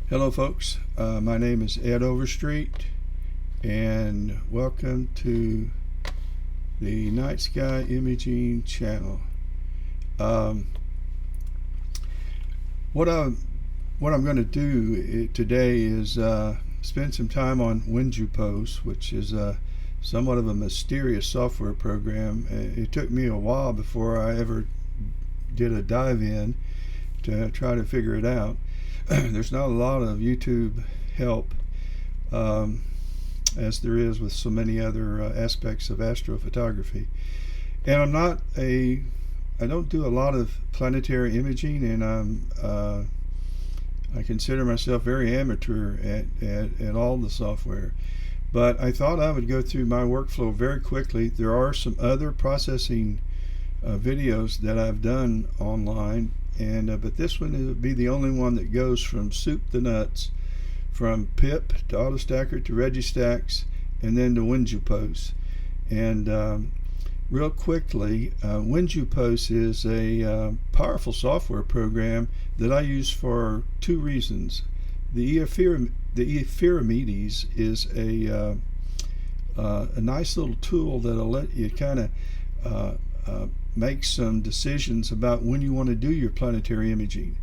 Hello folks, my name is Ed Overstreet and welcome to the Night Sky Imaging channel. What I'm going to do today is spend some time on Winjupos, which is somewhat of a mysterious software program. It took me a while before I ever did a dive in to try to figure it out. There's not a lot of YouTube help as there is with so many other aspects of astrophotography. And I don't do a lot of planetary imaging, and I consider myself very amateur at all the software. But I thought I would go through my workflow very quickly. There are some other processing videos that I've done online, but this one will be the only one that goes from soup to nuts, from PIP to AutoStacker to Registax, and then to Winjupos. And real quickly, Winjupos is a powerful software program that I use for two reasons. The Ephemerides is a nice little tool that'll let you kind of make some decisions about when you want to do your planetary imaging.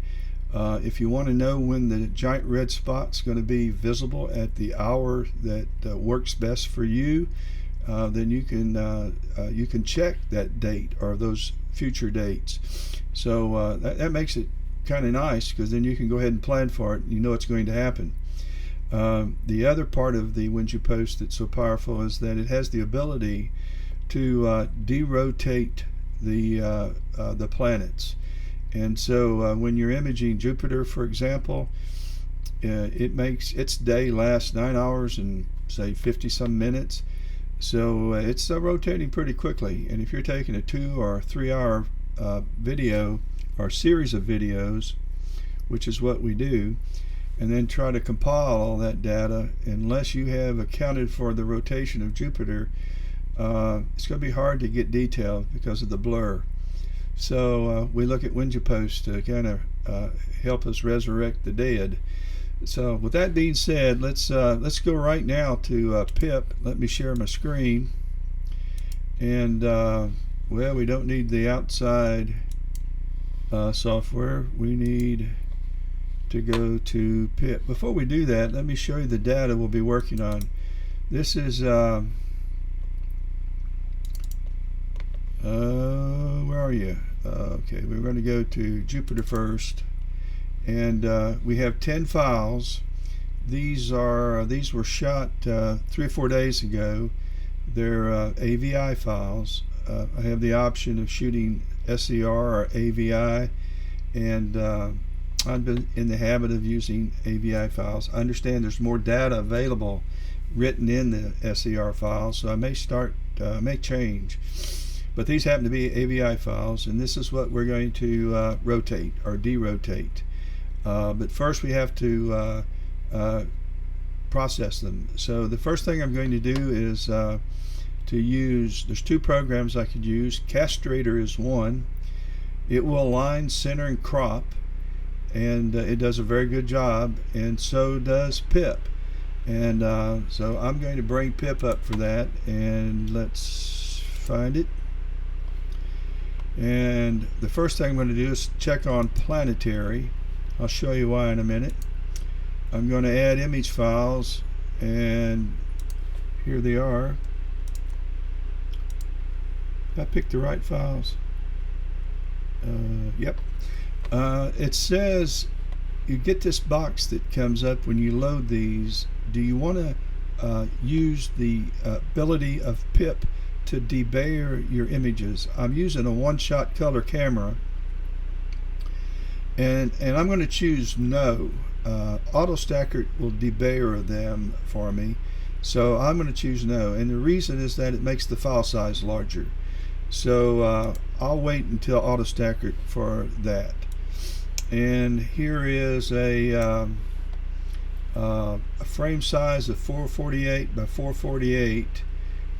If you want to know when the giant red spot's going to be visible at the hour that works best for you, then you can check that date or those future dates. So that makes it kind of nice, because then you can go ahead and plan for it. You know it's going to happen. The other part of the Winjupos that's so powerful is that it has the ability to derotate the planets. And so when you're imaging Jupiter, for example, it makes its day last 9 hours and say 50 some minutes. So it's rotating pretty quickly. And if you're taking a 2 or 3 hour video or series of videos, which is what we do, and then try to compile all that data, unless you have accounted for the rotation of Jupiter, it's going to be hard to get detail because of the blur. So we look at Winjupos to kind of help us resurrect the dead. So with that being said, let's go right now to PIP. Let me share my screen. And well, we don't need the outside software. We need to go to PIP. Before we do that, let me show you the data we'll be working on. This is where are you? Okay, we're going to go to Jupiter first, and we have 10 files. These were shot 3 or 4 days ago. They're AVI files. I have the option of shooting SER or AVI, and I've been in the habit of using AVI files. I understand there's more data available written in the SER file, so I may change. But these happen to be AVI files, and this is what we're going to rotate or derotate. But first we have to process them. So the first thing I'm going to do is there's 2 programs I could use. Castrator is one. It will align, center, and crop, and it does a very good job, and so does PIP. And so I'm going to bring PIP up for that, and let's find it. And the first thing I'm going to do is check on Planetary. I'll show you why in a minute. I'm going to add image files, and here they are. Did I pick the right files? Yep. It says you get this box that comes up when you load these. Do you want to use the ability of PIP to debayer your images? I'm using a one-shot color camera, and I'm going to choose no. AutoStacker will debayer them for me, so I'm going to choose no, and the reason is that it makes the file size larger. So I'll wait until AutoStacker for that. And here is a frame size of 448 by 448,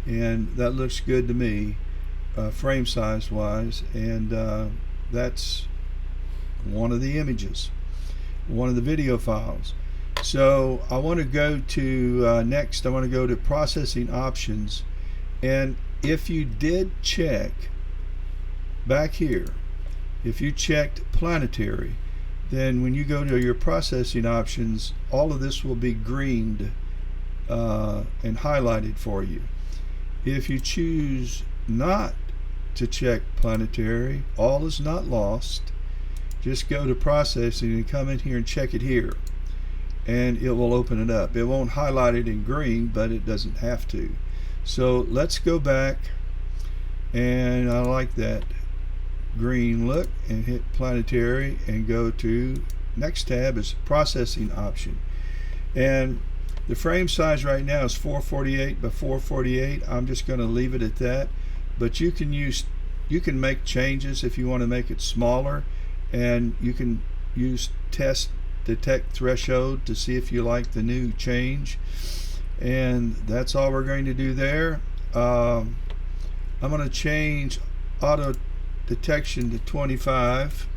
and that looks good to me, frame size wise. And that's one of the images, one of the video files. So I want to go to next. I want to go to processing options, and if you did check back here, if you checked Planetary, then when you go to your processing options, all of this will be greened and highlighted for you. If you choose not to check Planetary, all is not lost. Just go to processing and come in here and check it here, and it will open it up. It won't highlight it in green, but it doesn't have to. So let's go back, and I like that green look, and hit Planetary and go to next tab is processing option. And the frame size right now is 448 by 448. I'm just going to leave it at that, but you can make changes if you want to make it smaller, and you can use test detect threshold to see if you like the new change. And that's all we're going to do there. I'm going to change auto detection to 25.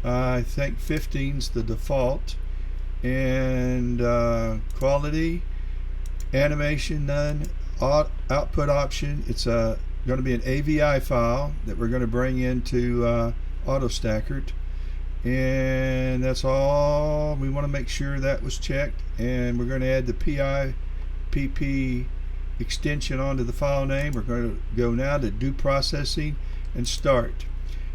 I think 15's the default. And quality, animation none, output option. It's going to be an AVI file that we're going to bring into AutoStacker, and that's all. We want to make sure that was checked, and we're going to add the PIPP extension onto the file name. We're going to go now to do processing and start,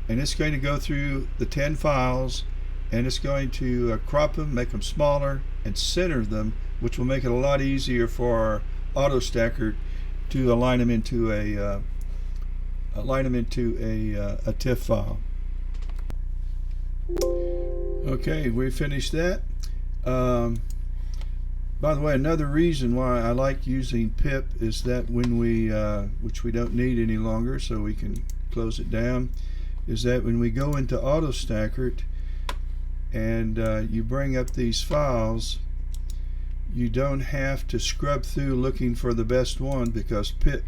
and it's going to go through the 10 files, and it's going to crop them, make them smaller, and center them, which will make it a lot easier for our AutoStacker to align them into a TIFF file. Okay, we finished that. By the way, another reason why I like using pip is that when we, which we don't need any longer, so we can close it down, is that when we go into AutoStacker and you bring up these files, you don't have to scrub through looking for the best one, because pip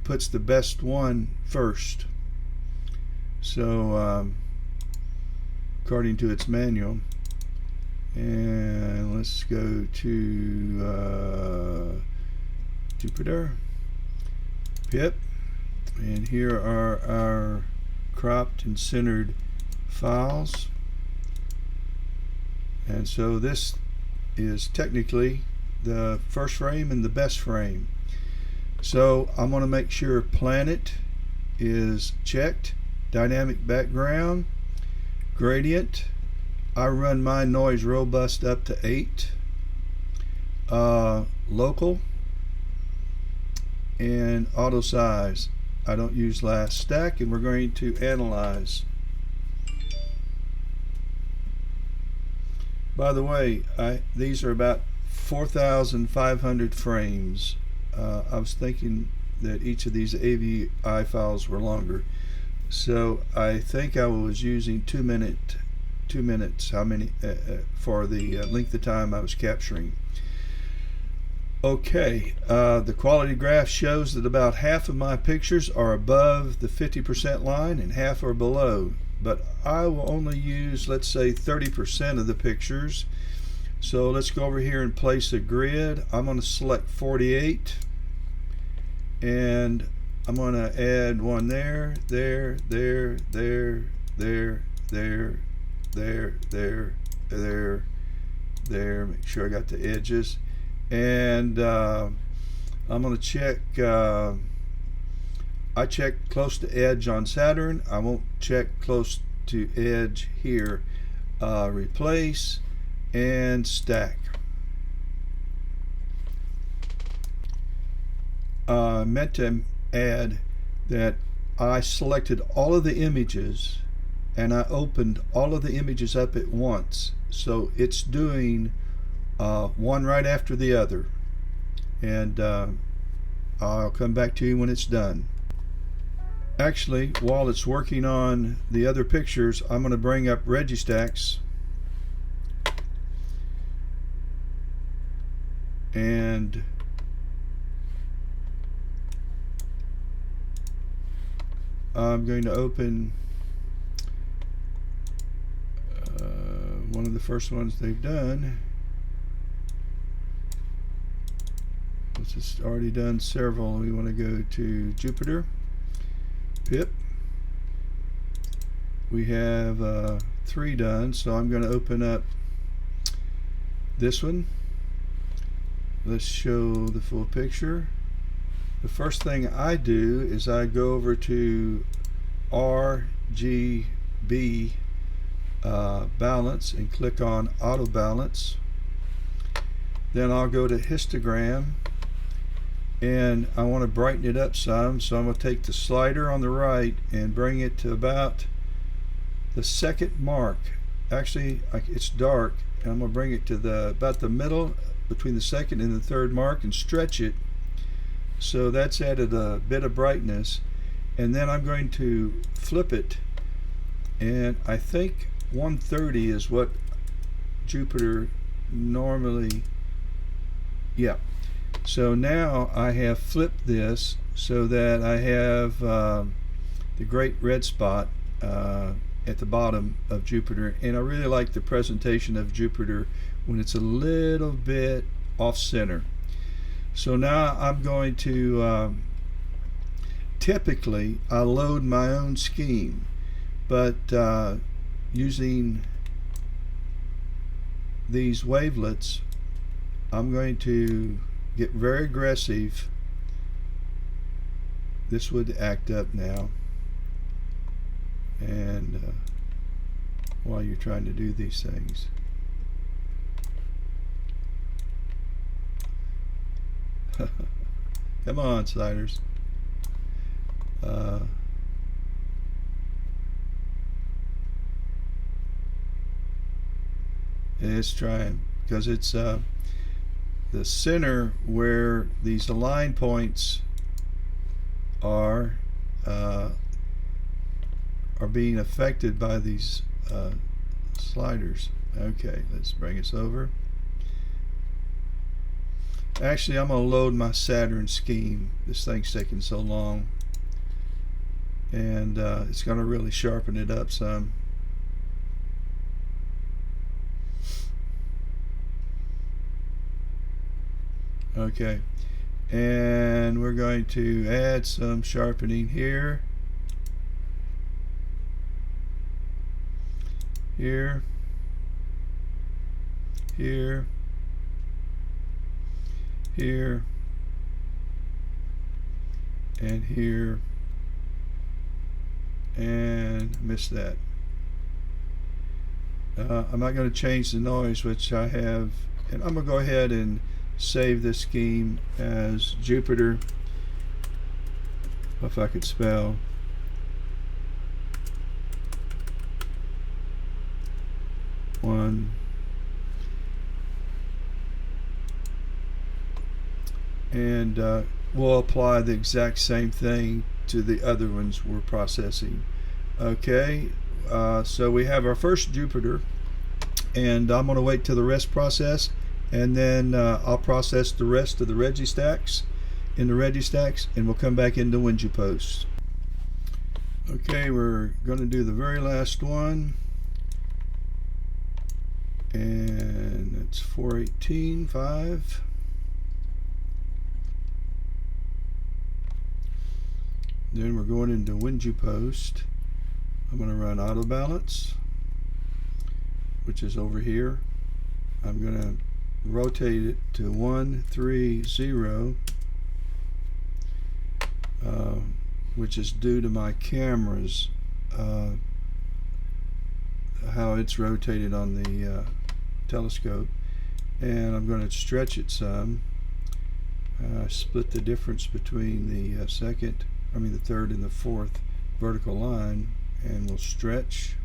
puts the best one first. So according to its manual. And let's go to Jupyter, pip, and here are our cropped and centered files. And so this is technically the first frame and the best frame. So I'm going to make sure planet is checked, dynamic background, gradient. I run my noise robust up to 8, local, and auto size. I don't use last stack, and we're going to analyze. By the way, these are about 4,500 frames. I was thinking that each of these AVI files were longer, so I think I was using 2 minutes. How many for the length of time I was capturing? Okay, the quality graph shows that about half of my pictures are above the 50% line and half are below, but I will only use, let's say, 30% of the pictures. So let's go over here and place a grid. I'm going to select 48, and I'm going to add one there, there, there, there, there, there, there, there, there, there. Make sure I got the edges, and I'm going to check. I check close to edge on Saturn. I won't check close to edge here. Replace and stack. Meant to add that I selected all of the images and I opened all of the images up at once, so it's doing one right after the other, and I'll come back to you when it's done. Actually, while it's working on the other pictures, I'm going to bring up Registacks, and I'm going to open one of the first ones they've done. This has already done several. We want to go to Jupiter. Pip. We have 3 done, so I'm going to open up this one. Let's show the full picture. The first thing I do is I go over to RGB balance and click on auto balance. Then I'll go to histogram, and I want to brighten it up some, so I'm going to take the slider on the right and bring it to about the second mark. Actually, it's dark, and I'm going to bring it to about the middle between the second and the third mark and stretch it. So that's added a bit of brightness, and then I'm going to flip it, and I think 130 is what Jupiter normally, yeah. So now I have flipped this so that I have the great red spot at the bottom of Jupiter, and I really like the presentation of Jupiter when it's a little bit off center. So now I'm going to typically I load my own scheme, but using these wavelets, I'm going to get very aggressive. This would act up now, and while you're trying to do these things, come on, sliders. It's trying, because it's the center where these align points are being affected by these sliders. Okay, let's bring us over. Actually, I'm going to load my Saturn scheme. This thing's taking so long, and it's going to really sharpen it up some. Okay, and we're going to add some sharpening here, here, here, here, and here, and miss that. I'm not going to change the noise, which I have, and I'm going to go ahead and save this scheme as Jupiter, if I could spell. And we'll apply the exact same thing to the other ones we're processing. Okay, so we have our first Jupiter, and I'm going to wait till the rest process, and then I'll process the rest of the Registacks in the Registacks, and we'll come back into Winjupos. Okay, we're going to do the very last one, and it's 418.5. Then we're going into Winjupos. I'm going to run auto balance, which is over here. I'm going to rotate it to 130, which is due to my camera's how it's rotated on the telescope, and I'm going to stretch it some. Split the difference between the the third and the fourth vertical line, and we'll stretch.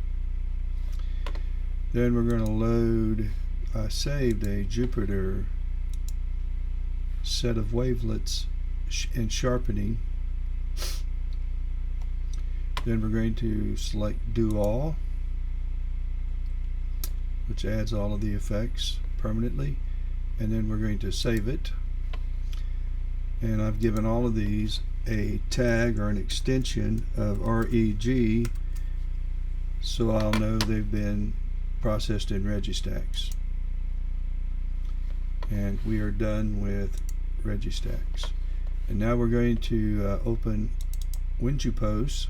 Then we're going to load, I saved a Jupiter set of wavelets and sharpening. Then we're going to select Do All, which adds all of the effects permanently, and then we're going to save it. And I've given all of these a tag or an extension of REG, so I'll know they've been processed in Registacks. And we are done with Registacks. And now we're going to open Winjupos.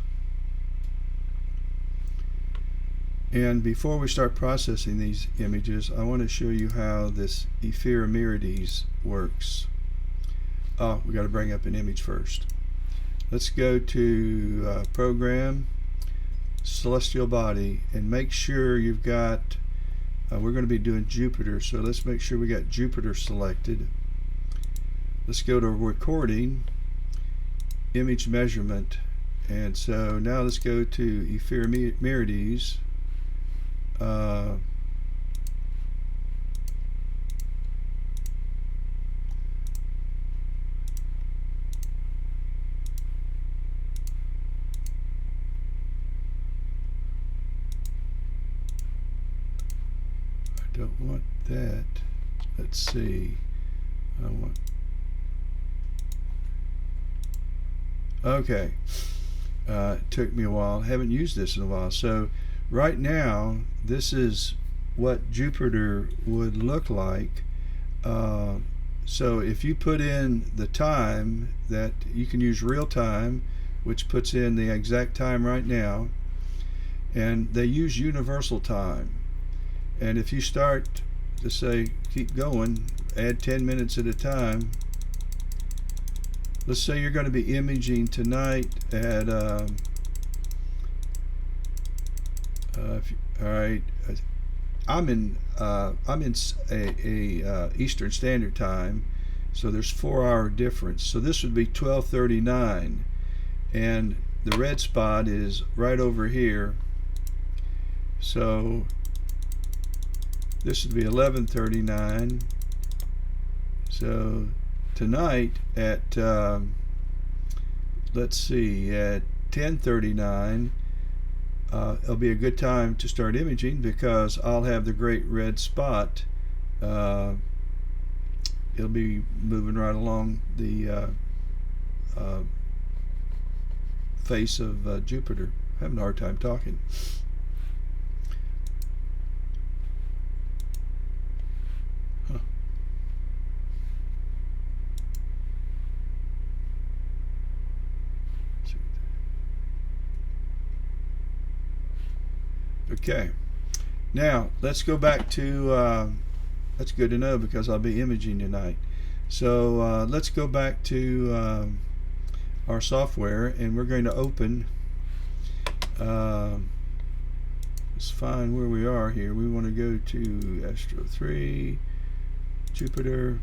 And before we start processing these images, I want to show you how this ephemerades works. Oh, we got to bring up an image first. Let's go to Program, Celestial Body, and make sure you've got, we're going to be doing Jupiter, so let's make sure we got Jupiter selected. Let's go to Recording, Image Measurement, and so now let's go to ephemerades. I don't want that. Let's see. I want. Okay. It took me a while. I haven't used this in a while. So right now, this is what Jupiter would look like. So if you put in the time, that you can use real time, which puts in the exact time right now, and they use universal time. And if you start to say, keep going, add 10 minutes at a time. Let's say you're going to be imaging tonight at, all right, I'm in Eastern Standard Time, so there's 4-hour difference. So this would be 12:39, and the red spot is right over here. So this would be 11:39. So tonight at let's see, at 10:39, it'll be a good time to start imaging because I'll have the great red spot. It'll be moving right along the face of Jupiter. I'm having a hard time talking. Okay, now let's go back to, that's good to know because I'll be imaging tonight. So let's go back to our software, and we're going to open, let's find where we are here. We want to go to Astro 3, Jupiter,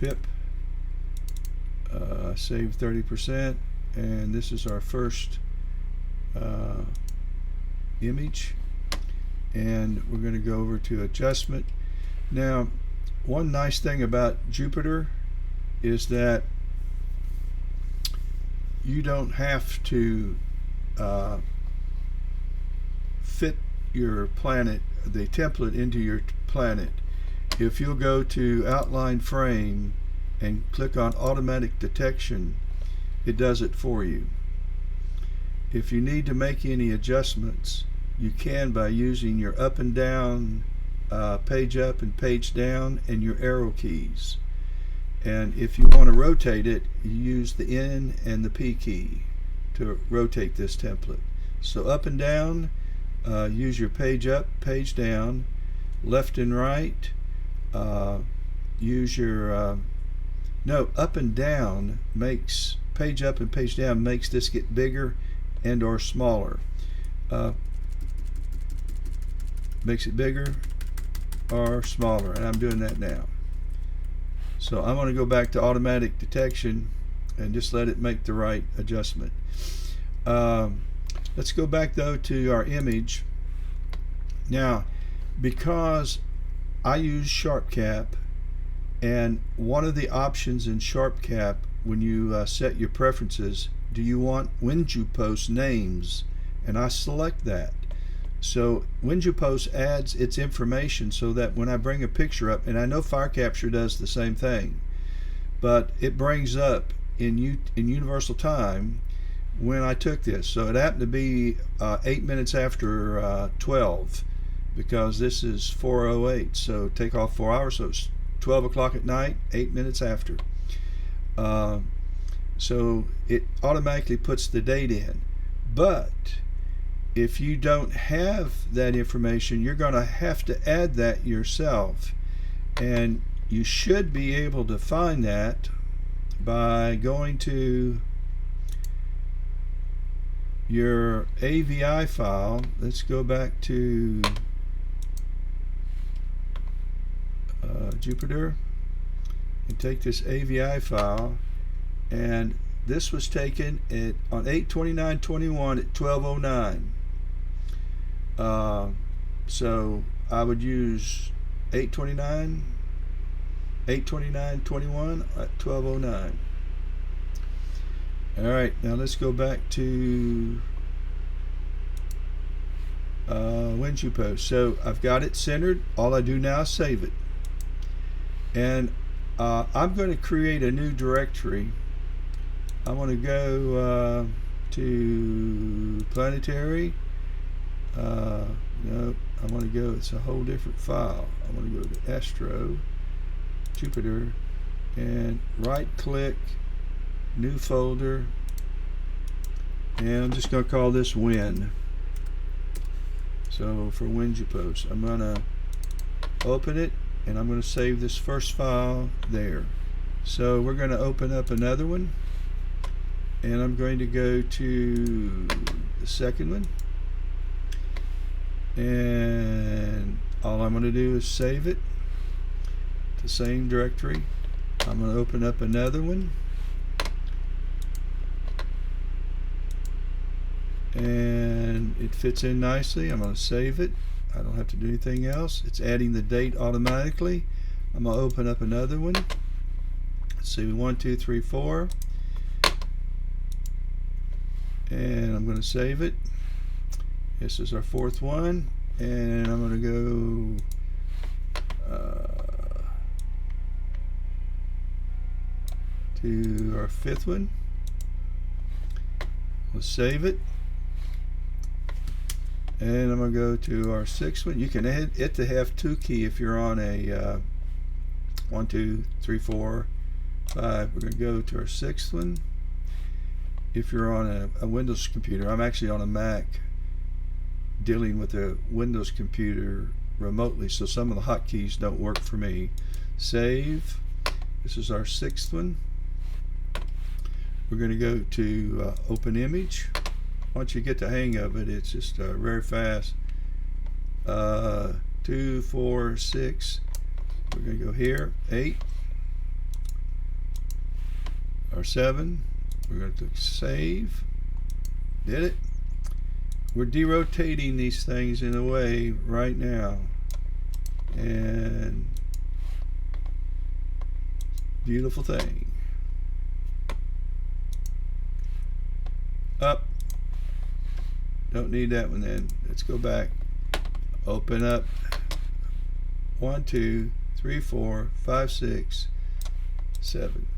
pip, save 30%, and this is our first image, and we're going to go over to adjustment. Now, one nice thing about Jupiter is that you don't have to fit your planet, the template, into your planet. If you'll go to outline frame and click on automatic detection, it does it for you. If you need to make any adjustments, you can by using your up and down, page up and page down, and your arrow keys. And if you want to rotate it, you use the N and the P key to rotate this template. So up and down, use your page up, page down, left and right, use your, no, up and down makes, page up and page down makes this get bigger and or smaller. Makes it bigger or smaller, and I'm doing that now. So I'm going to go back to automatic detection and just let it make the right adjustment. Let's go back though to our image. Now, because I use SharpCap, and one of the options in SharpCap when you set your preferences, do you want Winjupos names? And I select that. So Winjupos adds its information so that when I bring a picture up, and I know Fire Capture does the same thing, but it brings up in universal time when I took this. So it happened to be 8 minutes after 12, because this is 4:08. So take off 4 hours. So it's 12 o'clock at night, 8 minutes after. So it automatically puts the date in. But if you don't have that information, you're going to have to add that yourself. And you should be able to find that by going to your AVI file. Let's go back to Jupyter and take this AVI file, and this was taken on 8/29/21 at 12:09. So I would use 8/29/21 at 12:09. All right, now let's go back to Winjupos. So I've got it centered. All I do now is save it, and I'm going to create a new directory. I want to go to Planetary. No, I want to go, it's a whole different file. I want to go to Astro, Jupyter, and right click, new folder, and I'm just going to call this Win. So for Winjupos, I'm going to open it, and I'm going to save this first file there. So we're going to open up another one, and I'm going to go to the second one, and all I'm going to do is save it to the same directory. I'm going to open up another one, and it fits in nicely. I'm going to save it. I don't have to do anything else. It's adding the date automatically. I'm going to open up another one. Let's see, 1, 2, 3, 4. And I'm going to save it. This is our fourth one, and I'm going to go to our fifth one. We'll save it, and I'm going to go to our sixth one. You can add it to have 2 key if you're on a 1, 2, 3, 4, 5. We're going to go to our sixth one. If you're on a Windows computer, I'm actually on a Mac dealing with a Windows computer remotely, so some of the hotkeys don't work for me. Save. This is our sixth one. We're going to go to open image. Once you get the hang of it, it's just very fast. 2, 4, 6. We're going to go here. 8. Or 7. We're going to click save. Did it? We're derotating these things in a way right now, and beautiful thing. Up. Don't need that one then. Let's go back. Open up. 1, 2, 3, 4, 5, 6, 7.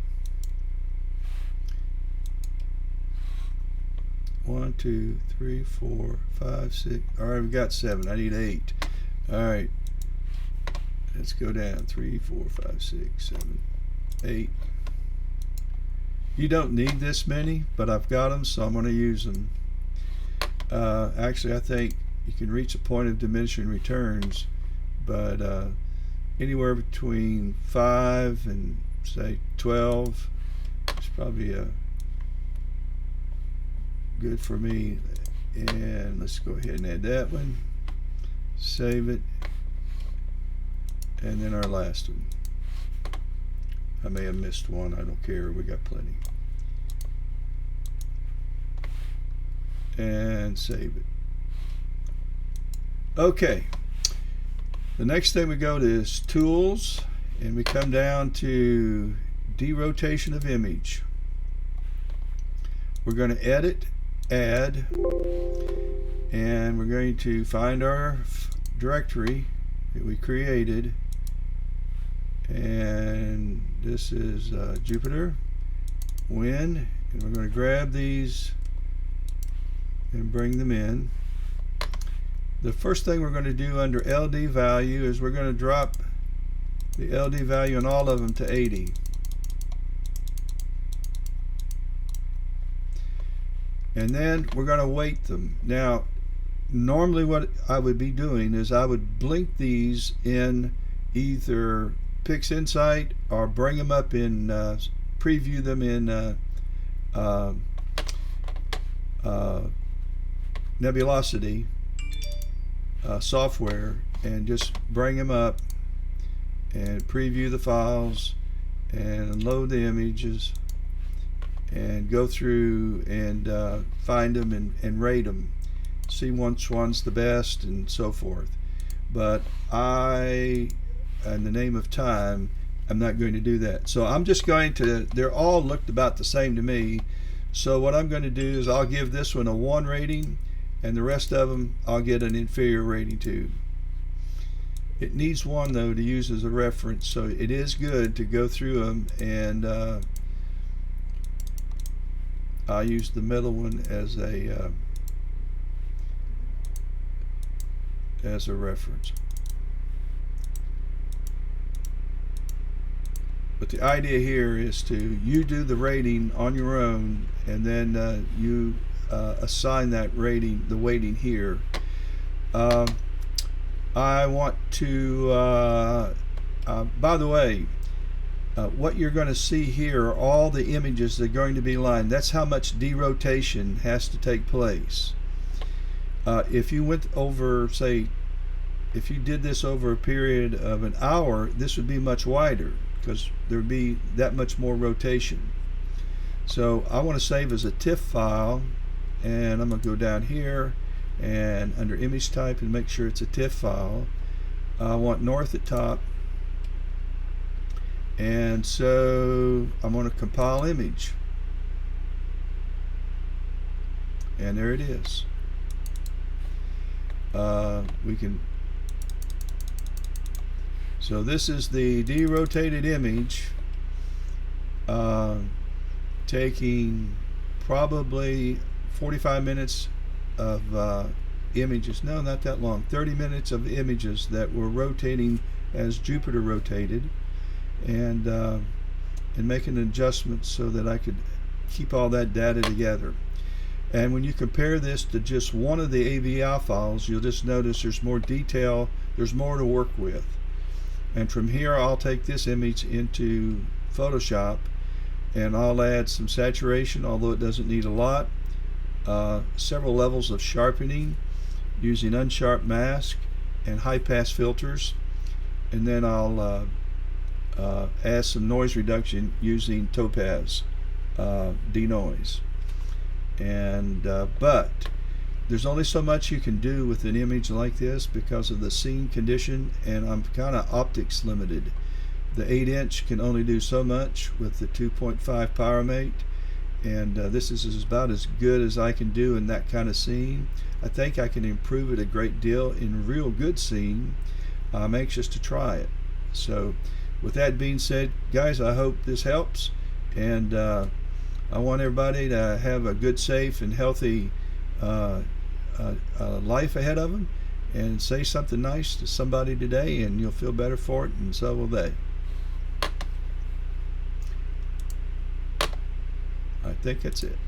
1, 2, 3, 4, 5, 6. All right, we got 7. I need 8. All right, let's go down. 3, 4, 5, 6, 7, 8. You don't need this many, but I've got them, so I'm going to use them. Actually, I think you can reach a point of diminishing returns, but anywhere between 5 and say 12 is probably good for me. And let's go ahead and add that one, save it, and then our last one. I may have missed one, I don't care, we got plenty. And save it. Okay, the next thing we go to is tools, and we come down to derotation of image. We're going to edit, add, and we're going to find our directory that we created, and this is Jupyter, Win, and we're going to grab these and bring them in. the first thing we're going to do under LD value is we're going to drop the LD value on all of them to 80. And then we're going to weight them. Now, normally what I would be doing is I would blink these in either PixInsight or bring them up in, preview them in Nebulosity software, and just bring them up and preview the files and load the images and go through and find them and rate them, see which one's the best and so forth. But I, in the name of time, I'm not going to do that. So I'm just going to, they're all looked about the same to me. So what I'm going to do is I'll give this one a 1 rating, and the rest of them I'll get an inferior rating to. It needs 1 though to use as a reference, so it is good to go through them, and I'll use the middle one as a reference. But the idea here is you do the rating on your own, and then you assign that rating, the weighting here. I want to, by the way, what you're going to see here are all the images that are going to be lined. That's how much derotation has to take place. If you went over, say, if you did this over a period of an hour, this would be much wider because there would be that much more rotation. So I want to save as a TIFF file, and I'm going to go down here and under image type and make sure it's a TIFF file. I want north at top, and so I'm going to compile image, and there it is. We can, so this is the derotated image, taking probably 45 minutes of images. No, not that long. 30 minutes of images that were rotating as Jupiter rotated, and making adjustments so that I could keep all that data together. And when you compare this to just one of the AVI files, you'll just notice there's more detail, there's more to work with. And from here I'll take this image into Photoshop, and I'll add some saturation, although it doesn't need a lot, several levels of sharpening using unsharp mask and high pass filters, and then I'll add some noise reduction using Topaz denoise. And but there's only so much you can do with an image like this because of the scene condition, and I'm kind of optics limited. The 8-inch can only do so much with the 2.5 Pyramate, and this is about as good as I can do in that kind of scene. I think I can improve it a great deal in real good scene. I'm anxious to try it. So with that being said, guys, I hope this helps, and I want everybody to have a good, safe, and healthy life ahead of them, and say something nice to somebody today, and you'll feel better for it, and so will they. I think that's it.